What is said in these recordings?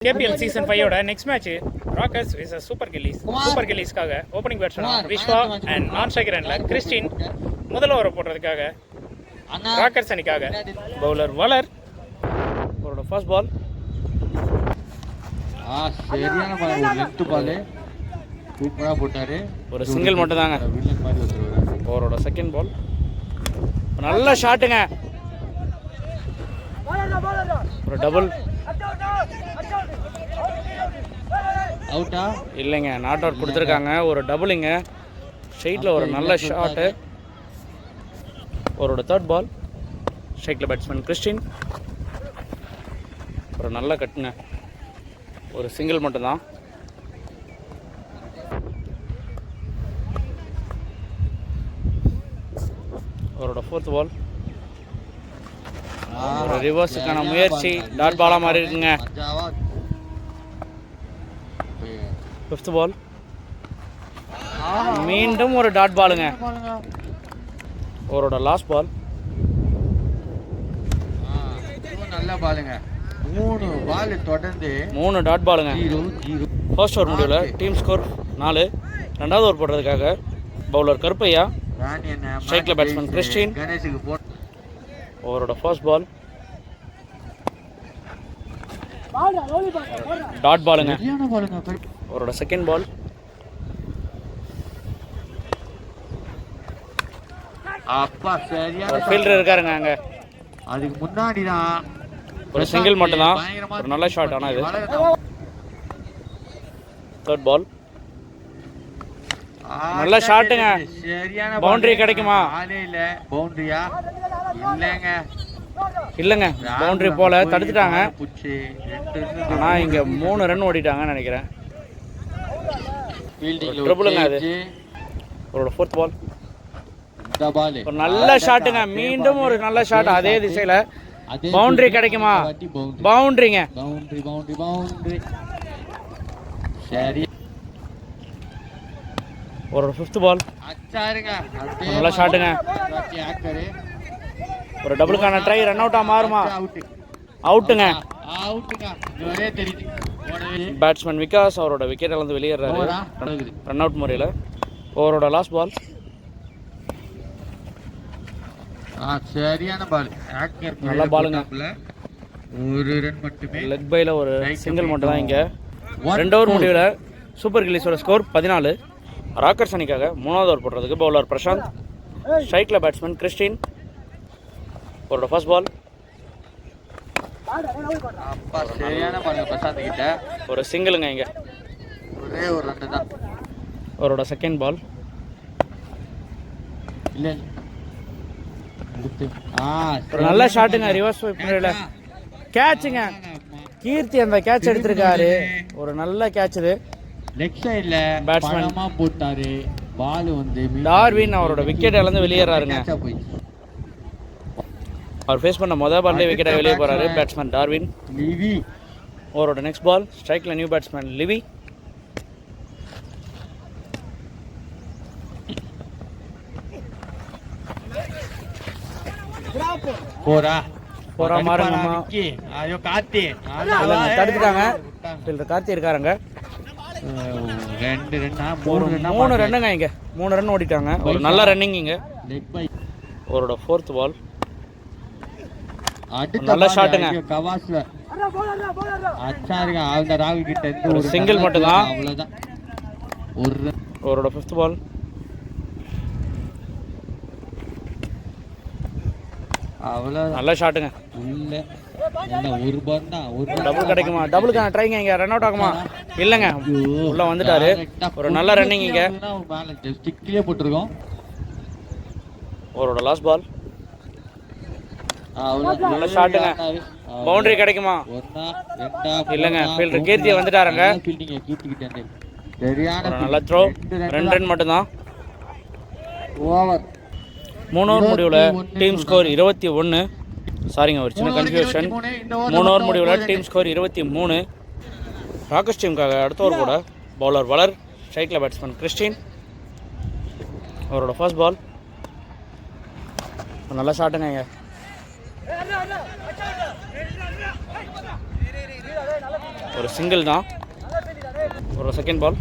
KPL season 5 ஓட next match rockers vs super கில்லிஸ்க்காக opening பேட்ஸ்மேனா விஸ்வா அண்ட் நான் ஸ்ட்ரைக்கர் எண்ட்ல கிறிஸ்டின் முதல் ஓவர் போடுறதுக்காக ராக்கர்ஸ் அணிக்காக பவுலர் வளர் அவரோட ஃபர்ஸ்ட் பால் சரியான பால் லெஃப்ட் பால் சூப்பரா போட்டாரு ஒரு சிங்கிள் மட்டும் தாங்க வில்லன் மாதிரி வந்துருவாரு அவரோட செகண்ட் பால் நல்ல ஷாட்டுங்க ஒரு டபுள் அவுட்டா இல்லைங்க நாட் அவுட் கொடுத்துருக்காங்க ஒரு டபுளுங்க ஸ்ட்ரைட்டில் ஒரு நல்ல ஷாட்டு அவரோட தேர்ட் பால் ஸ்ட்ரைட்டில் பேட்ஸ்மேன் கிறிஸ்டின் ஒரு நல்ல கட்டுங்க ஒரு சிங்கிள் மட்டும்தான் அவரோட ஃபோர்த் பால் ஒரு ரிவர்ஸுக்கான முயற்சி டாட் பாலாக மாதிரி இருக்குங்க ஃபிஃப்த் பால் மீண்டும் ஒரு டாட் பாலுங்க அவரோட லாஸ்ட் பால் நல்ல பாலுங்க மூணு டாட் பாலுங்க ஃபர்ஸ்ட் ஓவர் முடிவில் டீம் ஸ்கோர் 4 ரெண்டாவது ஓவர் போடுறதுக்காக பவுலர் கருப்பையா ஸ்ட்ரைக்கில் பேட்ஸ்மேன் கிறிஸ்டின் அவரோட ஃபர்ஸ்ட் பால் டாட் பாலுங்க அவரோட செகண்ட் பால் ஒரு ஃபீல்டர் இருக்காருங்க அங்க அதுக்கு முன்னாடி தான் ஒரு சிங்கிள் மட்டும் தான் ஒரு நல்ல ஷாட் ஆனா இது தேர்ட் பால் நல்ல ஷாட்டுங்க பவுண்டரி கிடைக்குமா பவுண்டரியா இல்லைங்க பவுண்டரி போல தடுத்துட்டாங்க ஆனா இங்க 3 ரன் ஓடிட்டாங்கன்னு நினைக்கிறேன் ட்ரிபிளுங்க அது அவரோட ஃபோர்த் பால் ஒரு நல்ல ஷாட்டுங்க மீண்டும் ஒரு நல்ல ஷாட் அதே திசையில பவுண்டரி கிடைக்குமா பவுண்டரிங்க சரி ஒரு ஃபிஃப்த் பால் நல்ல ஷாட்டுங்க ஒரு டபுளுக்கான ட்ரை ரன் அவுட்டா மாறுமா அவுட்டுங்க பேட்ஸ்மேன் விகாஸ் அவரோட விக்கெட் இழந்து வெளியேறாரு ரன் அவுட் முறையில் அவரோட லாஸ்ட் பால் சரியான பால் நல்ல பாலுங்க ஒரு ரன் மட்டுமே லெக் பைல ஒரு சிங்கிள் மட்டும் தான் இங்கே 2 ஓவர் முடிவில் சூப்பர் கில்லிஸோட ஸ்கோர் 14 ராக்கர்ஸ் அணிக்காக 3வது ஓவர் போடுறதுக்கு பவுலர் பிரசாந்த் ஸ்ட்ரைக்கில் பேட்ஸ்மேன் கிறிஸ்டின் அவரோட ஃபர்ஸ்ட் பால் சரியான பால் பிரசாந்த் கிட்ட ஒரு சிங்கிளுங்க இங்கே ஒரே ஒரு ரன் தான் அவரோட செகண்ட் பால் இல்லை ஒரு நல்ல ஷாட்டுங்க ரிவர்ஸ் முறையில் கேட்சுங்க கீர்த்தி அந்த கேட்ச் எடுத்திருக்காரு ஒரு நல்ல கேட்ச் இது லெக் சைடுல பேட்ஸ்மேன் போட்டாரு பால் வந்து டார்வின் அவரோட விக்கெட் இழந்து வெளியேறாருங்க அவர் ஃபேஸ் பண்ண மொதல் பால்லே விக்கெட்டை வெளியே போறாரு பேட்ஸ்மேன் டார்வின் லிவி அவரோட நெக்ஸ்ட் பால் ஸ்ட்ரைக்ல நியூ பேட்ஸ்மேன் லிவி போரா மாறுங்கம்மா ஐயோ கார்த்தி தடுத்துட்டாங்க ஃபீல்டர் கார்த்தி இருக்காருங்க 3 ரன்னுங்க இங்க 3 ரன் ஓடிட்டாங்க ஒரு நல்ல ரன்னிங் இங்க அவரோட ஃபோர்த் பால் நல்ல ஷாட்டுங்க கவாஸ்ல அச்சாருங்க அந்த ராகுல் கிட்ட இருந்து ஒரு சிங்கிள் மட்டும் தான் அவ்வளவுதான் ஒரு அவரோட ஃபிஃப்த் பால் அவ்வளவு நல்ல ஷாட்டுங்க உள்ள என்ன ஒரு பால் தான் ஒரு டபுள் கிடைக்குமா டபுளுக்கான ட்ரைங்க இங்க ரன் அவுட் ஆகுமா இல்லைங்க உள்ள வந்துட்டாரு ஒரு நல்ல ரன்னிங் இங்க ஸ்டிக்லயே போட்டுருக்கோம் அவரோட லாஸ்ட் பால் நல்ல ஷாட்டுங்க பவுண்டரி கிடைக்குமா இல்லைங்க ஃபீல்டர் கீர்த்தியை வந்துட்டாருங்க நல்ல த்ரோ 2 ரன் மட்டும்தான் ஓவர் 3 ஓவர் முடிவில் டீம் ஸ்கோர் 21 சாரிங்க ஒரு சின்ன கன்ஃபியூஷன் 3 ஓவர் முடிவில் டீம் ஸ்கோர் 23 ராக்கர்ஸ் டீமுக்காக அடுத்த ஓவர் கூட பவுலர் வளர் ஸ்ட்ரைக்கில் பேட்ஸ்மேன் கிறிஸ்டின் அவரோட ஃபர்ஸ்ட் பால் நல்ல ஷாட்டுங்க ஒரு சிங்கிள் தான். ஒரு செகண்ட் பால்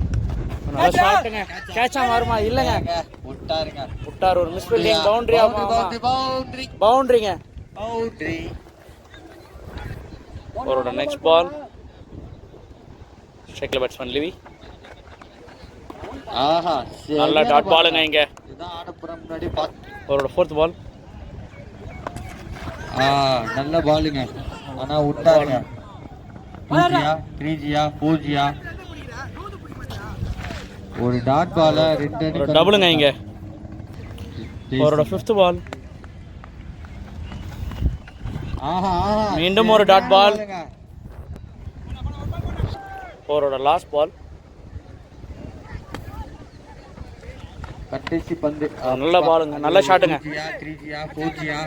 நல்லா ஷாட்டுங்க. கேட்சா மாறுமா? இல்லைங்க, விட்டார். ஒரு மிஸ் ஃபீல்டிங். பவுண்டரி பவுண்டரிங்க. அவரோட நெக்ஸ்ட் பால் ஸ்ட்ரைக்ல பேட்ஸ்மேன் லிவி. நல்ல டாட் பாலுங்க இங்க. அவரோட ஃபோர்த் பால். நல்ல பாலுங்க, ஆனா விட்டாருங்க. 3G-யா 4G-யா? ஒரு டாட் பால 2 அடி டபுளுங்க இங்க. அவரோட ஃபிஃப்த் பால். மீண்டும் ஒரு டாட் பால். அவரோட லாஸ்ட் பால். கடைசி பந்து. நல்ல பாலுங்க, நல்ல ஷாட்டுங்க. 3G-யா 4G-யா?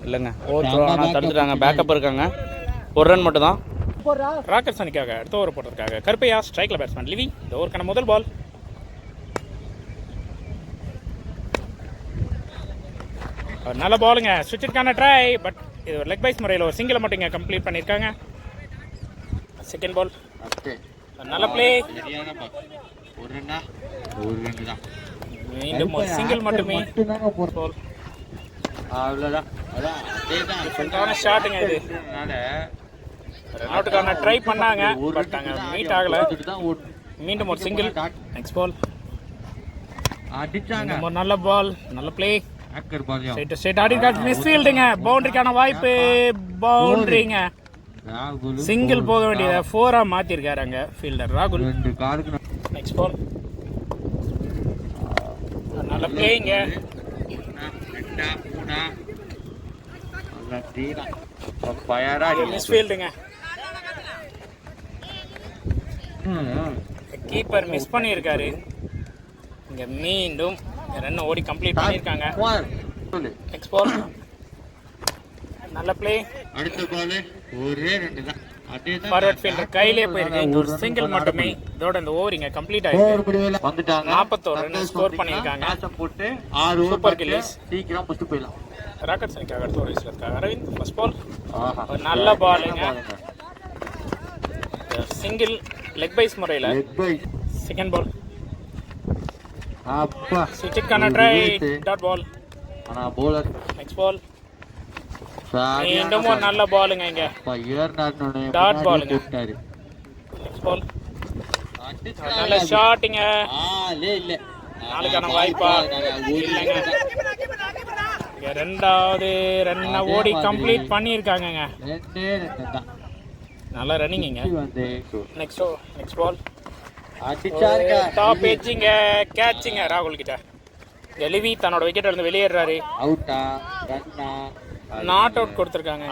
இல்லைங்க, ஓவர் தடுத்துட்டாங்க. பேக்கப் இருக்காங்க. ஒரு ரன் மட்டும் தான். ராக்கர்ஸ் அணிக்காக அடுத்த ஓவர் போட்டதுக்காக கருப்பையா ஸ்ட்ரைக்ல பேட்ஸ்மேன் லிவி. இந்த ஓவருக்கான முதல் பால். நல்ல பாலுங்க. ஸ்விட்சுக்கான ட்ரை, பட் இது ஒரு லெக் பைஸ் முறையில் ஒரு சிங்கிளை மட்டும் இங்கே கம்ப்ளீட் பண்ணியிருக்காங்க. Second ball. நல்ல பிளே. மீண்டும் ஒரு சிங்கிள் மட்டுமே. ஷாட்டுங்க இது. ரன் அவுட்டுக்கான ட்ரை பண்ணாங்க, பட் அங்கே மீட் ஆகலை. மீண்டும் ஒரு சிங்கிள். நெக்ஸ்ட் பால். ஒரு நல்ல பால், நல்ல பிளே. ஸ்ட்ரைட் ஆடி மிஸ் ஃபீல்டுங்க. பவுண்டரிக்கான வாய்ப்பு. பவுண்டரிங்க. சிங்கிள் போக வேண்டியதை 4-ஆ மாற்றிருக்காரு அங்கே ஃபீல்டர் ராகுல். Next ball. நல்ல பிளேயிங்க. மிஸ் ஃபீல்டுங்க. கீப்பர் மிஸ் பண்ணியிருக்காரு. இங்க மீண்டும் ரன் ஓடி கம்ப்ளீட் பண்ணியிருக்காங்க. Next ball. நல்ல பிளே. அடுத்த பால் ஒரே 2 தான். ஃபார்வர்ட் ஃபீல்டர் கையிலே போயிருக்கு. ஒரு சிங்கிள் மட்டுமே. இதோட இந்த ஓவர் இங்க கம்ப்ளீட் ஆயிருக்கு. 41 ரன் ஸ்கோர் பண்ணியிருக்காங்க. சூப்பர் கில்லிஸ். சீக்கிரம் புடிச்சு போயிடலாம். ராக்கர்ஸ் அணிக்காக அடுத்த ஓவர் இருக்காங்க. Aravind first ball. ஒரு நல்ல பாலுங்க. சிங்கிள் லெக் பைஸ் முறையில். Second ball. அப்பா ஸ்விட்சுக்கான ட்ரை. Dot ball. ஆனா பவுலர். நெக்ஸ்ட் பால். மீண்டும் ஒரு நல்ல பாலுங்க இங்க. டாட் பாலுங்க. Next ball. நல்ல ஷாட்டுங்க. நாளுக்கான வாய்ப்பா இல்லைங்க. இங்க ரெண்டாவது ரன்னை ஓடி கம்ப்ளீட் பண்ணியிருக்காங்க. நல்ல ரன்னிங்க. நெக்ஸ்ட் பால். டாப் எட்ஜிங்க. கேட்சிங்க ராகுல் கிட்ட. எலிவி தன்னோட விக்கெட் இருந்து வெளியேறாரு. நாட் அவுட் கொடுத்துருக்காங்க.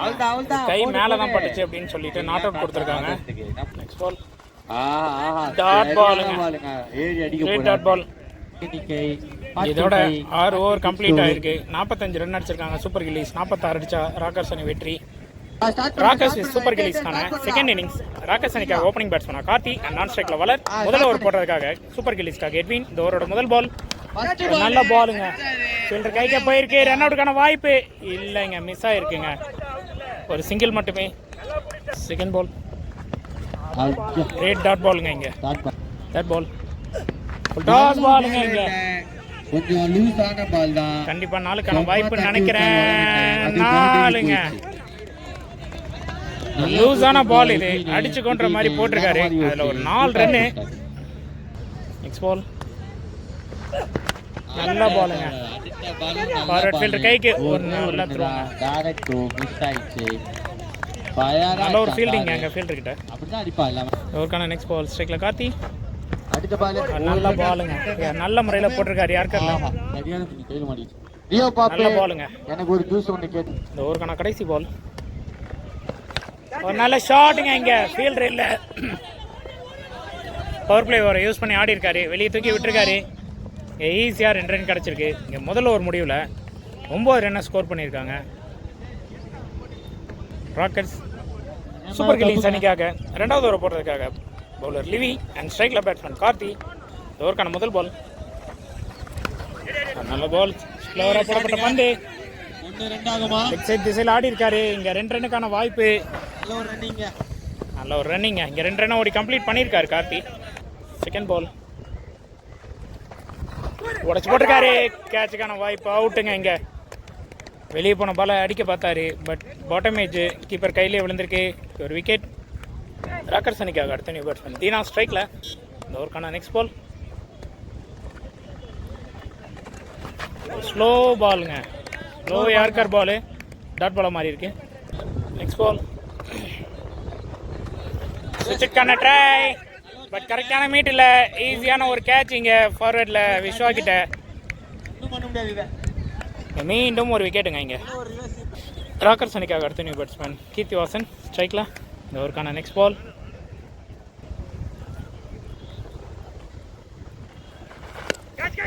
கை மேல தான் பட்டுச்சு அப்படின்னு சொல்லிட்டு நாட் அவுட் கொடுத்துருக்காங்க. Next ball. டாட் பாலுங்க. Great dot ball. இதோட 6 ஓவர் கம்ப்ளீட் ஆயிருக்கு. 45 ரன் அடிச்சிருக்காங்க சூப்பர் கில்லிஸ். 46 அடிச்சா ராக்கர்ஸ் அணி வெற்றி. ராக்கர்ஸ் சூப்பர் கில்லிஸ்க்கான செகண்ட் இன்னிங்ஸ். ராக்கர்ஸ் அணிக்காக ஓப்பனிங் பேட்ஸ்மேனா கார்த்தி அண்ட் நான் ஸ்ட்ரைக்ல வளர். முதல் ஓவர் போடுறதுக்காக சூப்பர் கில்லிஸ்க்காக எட்வின். இந்த ஓவரோட முதல் பால். நல்ல பாலுங்க. ஃபீல்டர் கைக்கு போயிருக்கு. ரன் அவுட்டுக்கான வாய்ப்பு இல்லைங்க, மிஸ் ஆயிருக்குங்க. ஒரு சிங்கிள் மட்டுமே. Second ball. கிரேட் டாட் பாலுங்க இங்க. Dot ball. டாஸ் பாலுங்க இங்க. கொஞ்சம் லூஸான பால் தான். கண்டிப்பா நாளுக்கான வாய்ப்பு நினைக்கிறேன். நாளுங்க லூஸான பால். இது அடிச்சு கொன்ற மாதிரி போட்டிருக்காரு. அதுல ஒரு 4 ரன்னு. Next ball. நல்ல பாலுங்க. ஃபார்வர்ட் ஃபீல்டர் கைக்கு ஒரு நல்ல த்ரோ. டைரக்ட் மிஸ் ஆயிடுச்சு. நல்ல ஒரு ஃபீல்டிங் அங்க ஃபீல்டர் கிட்ட. அப்படிதான் அடிப்பா இல்லாம. ஓவருக்கான நெக்ஸ்ட் பால். ஸ்ட்ரைக்ல கார்த்தி. அடுத்த பால் நல்ல பாலுங்க. நல்ல முறையில போட்டிருக்காரு. யாருக்கர்ல சரியான கையில மாட்டிச்சு. ரியோ பாப்பே நல்ல பாலுங்க. எனக்கு ஒரு ஜூஸ் ஒன்னு கேட்டு. இந்த ஓவருக்கான கடைசி பால். ஒரு நல்ல ஷாட்டுங்க இங்க. ஃபீல்டர் இல்ல. பவர் பிளே ஓவரை யூஸ் பண்ணி ஆடி இருக்காரு. வெளியே தூக்கி விட்டுருக்காரு. ஈஸியாக 2 ரன் கிடச்சிருக்கு. இங்கே முதல் ஓவர் முடிவில் 9 ரன்னை ஸ்கோர் பண்ணியிருக்காங்க ராக்கர்ஸ். சூப்பர் கில்லிங்ஸ் அணிக்காக ரெண்டாவது ஓவர் போடுறதுக்காக பவுலர் லிவி அண்ட் ஸ்ட்ரைக்ல பேட்ஸ்மேன் கார்த்தி. ஓவருக்கான முதல் பால். நல்ல பால். ஸ்லோவராக போடப்பட்ட பந்து. லெக் சைட் திசையில் ஆடி இருக்காரு. இங்கே 2 ரன்னுக்கான வாய்ப்பு. நல்ல ஒரு ரன்னிங்க. இங்கே 2 ரன் ஓடி கம்ப்ளீட் பண்ணியிருக்காரு கார்த்தி. செகண்ட் பால் உடச்சு போட்டிருக்காரு. கேட்சுக்கான வாய்ப்பு. அவுட்டுங்க. இங்கே வெளியே போன பாலை அடிக்க பார்த்தாரு. பட் பாட்டம் ஏஜ் கீப்பர் கையிலே விழுந்திருக்கு. ஒரு விக்கெட். ராக்கர்ஸ் அணிக்காக அடுத்த நியூ பேட்ஸ்மேன் தீனா ஸ்ட்ரைக்கில். இந்த ஓவருக்கான நெக்ஸ்ட் பால் ஸ்லோ பாலுங்க. Slow yorker ball. டாட் பாலாக மாறி இருக்கு. நெக்ஸ்ட் பால் சுவிட்சுக்கான ட்ரை. பட் கரெக்டான மீட் இல்லை. ஈஸியான ஒரு கேட்ச் இங்கே ஃபார்வேர்டில் விஸ்வா கிட்ட. மீண்டும் ஒரு விக்கெட்டுங்க. இங்கே ராக்கர்ஸ் அணிக்காக அடுத்த நியூ பேட்ஸ்மேன் கீர்த்தி வாசன் ஸ்ட்ரைக்கில். இந்த ஓவருக்கான நெக்ஸ்ட் பால்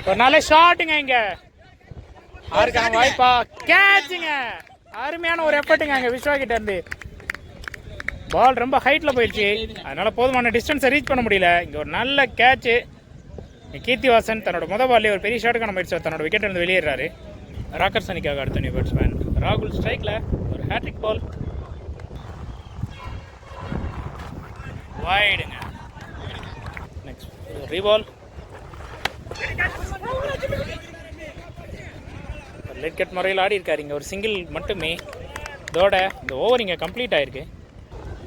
ஒரு நல்ல ஷாட்டுங்க. இங்கே ஆறுக்கான வாய்ப்பா. கேட்சுங்க. அருமையான ஒரு எஃபர்ட்டுங்க அங்கே விஸ்வா கிட்ட இருந்து. பால் ரொம்ப ஹைட்டில் போயிடுச்சு. அதனால் போதுமான டிஸ்டன்ஸை ரீச் பண்ண முடியல. இங்கே ஒரு நல்ல கேட்சு. கீர்த்தி வாசன் தன்னோட முதல் பால்லே ஒரு பெரிய ஷாட்டுக்கான முயற்சி தன்னோட விக்கெட் இருந்து வெளியேறாரு. ராக்கர்ஸ் அணிக்காக அடுத்த நியூ பேட்ஸ்மேன் ராகுல் ஸ்ட்ரைக்கில். ஒரு ஹேட்ரிக் பால் வைடுங்க. நெக்ஸ்ட் ரீபால். லெட் கட் முறையில் ஆடி இருக்காரு. இங்கே ஒரு சிங்கிள் மட்டுமே. இதோட இந்த ஓவர் இங்கே கம்ப்ளீட் ஆயிருக்கு.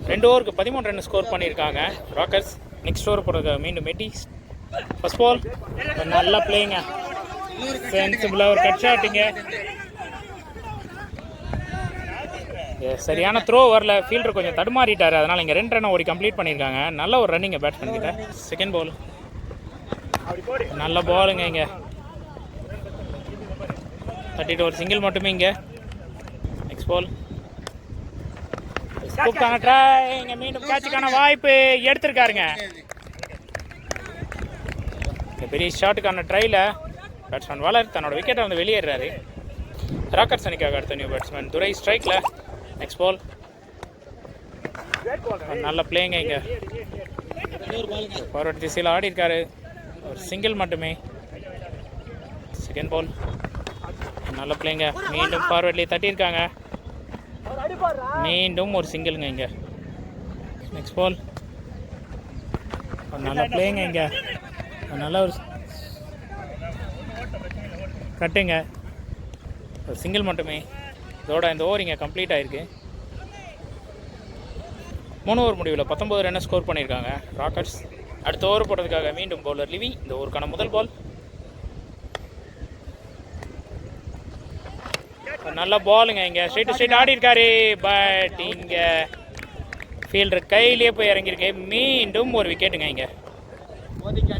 2 ஓவருக்கு 13 ரன் ஸ்கோர் பண்ணியிருக்காங்க ராக்கர்ஸ். நெக்ஸ்ட் ஓவர் போடுறதுக்காக மீண்டும் மெட்டி. ஃபர்ஸ்ட் பால் நல்லா பிளேங்க. சென்சிபிளாக ஒரு கட் ஷாட்டிங்க. சரியான த்ரோ வரல. ஃபீல்டர் கொஞ்சம் தடுமாறிட்டார். அதனால் இங்கே 2 ரன் ஓடி கம்ப்ளீட் பண்ணியிருக்காங்க. நல்ல ஒரு ரன்னிங்க பேட்ஸ்மேன் கிட்ட. செகண்ட் பால் நல்ல பாலுங்க. இங்கே தட்டிட்டு ஒரு சிங்கிள் மட்டுமே. இங்கே நெக்ஸ்ட் பால் ஸ்கூப்கான ட்ரை. இங்கே மீண்டும் கேட்சுக்கான வாய்ப்பு எடுத்திருக்காருங்க. பெரிய ஷாட்டுக்கான ட்ரையில் பேட்ஸ்மேன் வளர் தன்னோட விக்கெட்டை வந்து வெளியேறாரு. ராக்கர்ஸ் அணிக்காக அடுத்த நியூ பேட்ஸ்மேன் துரை ஸ்ட்ரைக்கில். நெக்ஸ்ட் பால் நல்ல பிளேங்க. இங்கே ஃபார்வர்ட் திசையில் ஆடி இருக்காரு. ஒரு சிங்கிள் மட்டுமே. செகண்ட் பால் நல்ல பிளேங்க. மீண்டும் ஃபார்வர்ட்லேயே தட்டியிருக்காங்க. மீண்டும் ஒரு சிங்கிளுங்க. இங்கே நெக்ஸ்ட் பால் நல்ல பிளேங்க. இங்கே நல்ல ஒரு கட்டுங்க. ஒரு சிங்கிள் மட்டுமே. இதோட இந்த ஓவர் இங்கே கம்ப்ளீட் ஆகிருக்கு. 3 ஓவர் முடிவில் 19 ரன் ஸ்கோர் பண்ணியிருக்காங்க ராக்கர்ஸ். அடுத்த ஓவர் போடுறதுக்காக மீண்டும் பவுலர் லிவி. இந்த ஓவருக்கான முதல் பால் நல்ல பாலுங்க. இங்கே ஸ்ட்ரைட் ஆடி இருக்காரு. பட் இங்கே ஃபீல்டர் கையிலேயே போய் இறங்கியிருக்கு. மீண்டும் ஒரு விக்கெட்டுங்க. இங்கே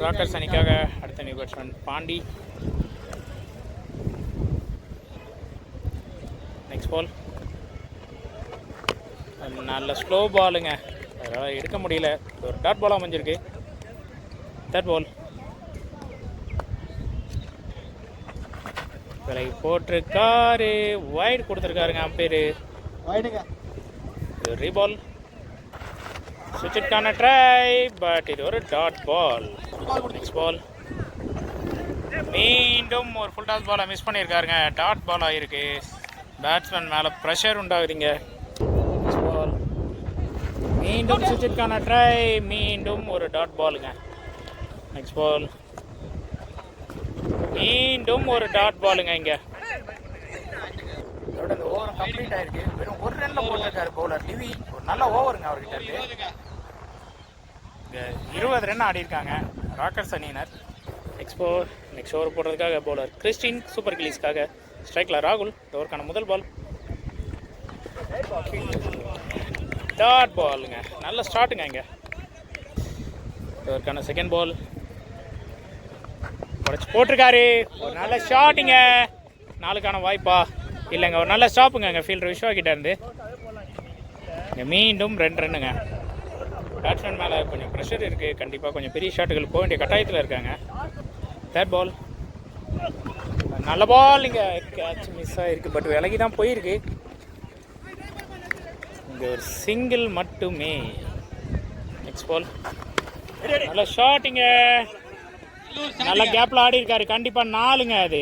ராக்கர்ஸ் அணிக்காக அடுத்த new batsman Pandi. Next ball நல்ல ஸ்லோ பாலுங்க. அதனால் எடுக்க முடியல. ஒரு டாட் பாலாக அமைஞ்சிருக்கு. தேர்ட் பால் விலை போட்டிருக்காரு. வைட் கொடுத்துருக்காருங்க அம்பேரு. இது ரீபால். சுவிட்சுக்கான ட்ரை. பட் இது ஒரு டாட் பால். நெக்ஸ்ட் பால் மீண்டும் ஒரு ஃபுல் டாஸ் பாலை மிஸ் பண்ணியிருக்காருங்க. டாட் பால் ஆகிருக்கு. பேட்ஸ்மேன் மேலே ப்ரெஷர் உண்டாகுதுங்க. நெக்ஸ்ட் பால் மீண்டும் சுவிட்சுக்கான ட்ரை. மீண்டும் ஒரு டாட் பாலுங்க. நெக்ஸ்ட் பால் மீண்டும் ஒரு டாட் பாலுங்க. இங்கே இதோட இந்த ஓவர் கம்ப்ளீட் ஆயிருக்கு. வெறும் 1 ரன்ல போட்டிருக்காரு பவுலர் லிவி. ஒரு நல்ல ஓவருங்க அவர்கிட்ட இருந்து. இங்கே 20 ரன் ஆடி இருக்காங்க ராக்கர்ஸ் அணியினர். நெக்ஸ்ட் ஓவர் போடுறதுக்காக பவுலர் கிறிஸ்டின் சூப்பர் கில்லிஸ்க்காக ஸ்ட்ரைக்கில் ராகுல். இந்த ஓவருக்கான முதல் பால் டாட் பாலுங்க. நல்ல ஸ்டார்ட்டுங்க. இங்கே இதற்கான செகண்ட் பால் உடச்சு போட்டிருக்காரு. ஒரு நல்ல ஷாட்டுங்க. 4க்கான வாய்ப்பா இல்லைங்க. ஒரு நல்ல ஸ்டாப்புங்க. அங்கே ஃபீல்டர் விஸ்வா கிட்ட இருந்து. இங்கே மீண்டும் 2 ரன்னுங்க. பேட்ஸ்மேன் மேலே கொஞ்சம் ப்ரெஷர் இருக்குது. கண்டிப்பாக கொஞ்சம் பெரிய ஷாட்டுகள் போக வேண்டிய கட்டாயத்தில் இருக்காங்க. தேர்ட் பால் நல்ல பால். இங்கே கேட்ச் மிஸ் ஆகிருக்கு. பட் விலகி தான் போயிருக்கு. இங்கே ஒரு சிங்கிள் மட்டுமே. நெக்ஸ்ட் பால் நல்ல ஷாட்டுங்க. நல்ல கேப்பில் ஆடி இருக்காரு. கண்டிப்பாக 4ங்க. அது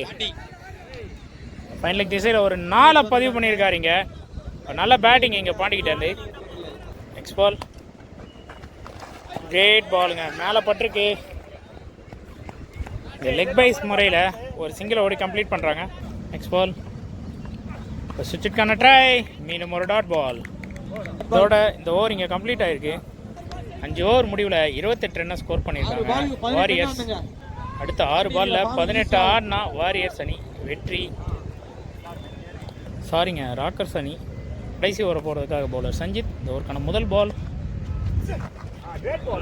ஃபைனல் திசையில் ஒரு 4 பதிவு பண்ணியிருக்காருங்க. நல்ல பேட்டிங் இங்கே பாண்டிக்கிட்டாரு. நெக்ஸ்ட் பால் கிரேட் பாலுங்க, மேலே பட்டிருக்கு. இந்த லெக் பைஸ் முறையில் ஒரு சிங்கிள் ஓடி கம்ப்ளீட் பண்ணுறாங்க. நெக்ஸ்ட் பால் சுவிட்சுக்கான ட்ரை, மீண்டும் ஒரு டாட் பால். இதோட இந்த ஓவர் இங்கே கம்ப்ளீட் ஆகிருக்கு. 5 ஓவர் முடிவில் 28 ரன்னை ஸ்கோர் பண்ணியிருக்காங்க வாரியர்ஸ். அடுத்த 6 பாலில் 18 ஆடினா வாரியர்ஸ் அணி வெற்றி. சாரிங்க, ராக்கர்ஸ் அணி கடைசி ஓவரை போடுறதுக்காக பவுலர் சஞ்சித். இந்த ஓவருக்கான முதல் பால்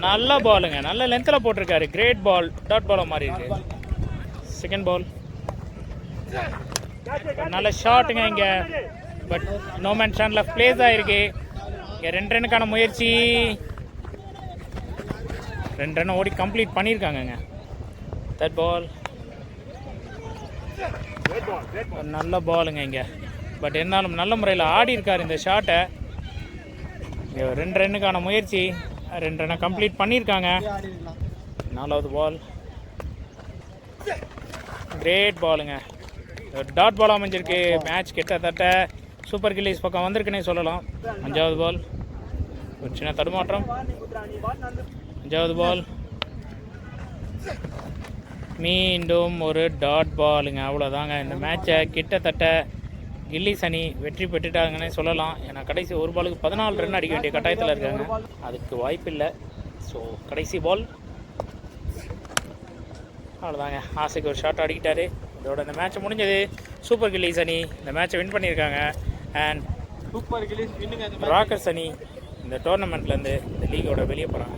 நல்ல பாலுங்க, நல்ல லென்த்தில் போட்டிருக்காரு. கிரேட் பால், டாட் பாலாக மாறி இருக்கு. செகண்ட் பால் நல்ல ஷாட்டுங்க இங்கே, பட் நோ மேன் ஸ்டாண்டில் பிளேஸ் ஆகிருக்கு. இங்கே 2 ரன்னுக்கான முயற்சி, 2 ரன் ஓடி கம்ப்ளீட் பண்ணியிருக்காங்கங்க. தேர்ட் பால் நல்ல பாலுங்க இங்கே, பட் இருந்தாலும் நல்ல முறையில் ஆடி இருக்கார் இந்த ஷாட்டை. 2 ரன்னுக்கான முயற்சி, 2 ரன்னை கம்ப்ளீட் பண்ணியிருக்காங்க. 4வது பால் கிரேட் பாலுங்க, டாட் பால் அமைஞ்சிருக்கு. மேட்ச் கிட்டத்தட்ட சூப்பர் கில்லிஸ் பக்கம் வந்திருக்குன்னே சொல்லலாம். 5வது பால் ஒரு சின்ன தடுமாற்றம். 5வது பால் மீண்டும் ஒரு டாட் பாலுங்க. அவ்வளோதாங்க, இந்த மேட்சை கிட்டத்தட்ட கில்லிஸ் அணி வெற்றி பெற்றுட்டாங்கன்னே சொல்லலாம். ஏன்னா கடைசி ஒரு பாலுக்கு 14 ரன் அடிக்க வேண்டிய கட்டாயத்தில் இருக்காங்க. அதுக்கு வாய்ப்பில்லை. ஸோ கடைசி பால் அவ்வளோதாங்க, ஆசைக்கு ஒரு ஷாட் அடிக்கிட்டாரு. இதோட இந்த மேட்ச் முடிஞ்சது. சூப்பர் கில்லிஸ் அணி இந்த மேட்சை வின் பண்ணியிருக்காங்க. அண்ட் சூப்பர் கில்லிஸ் வின்னுங்க. ராக்கர்ஸ் அணி இந்த டோர்னமெண்ட்லேருந்து இந்த லீகோட வெளியே போகிறாங்க.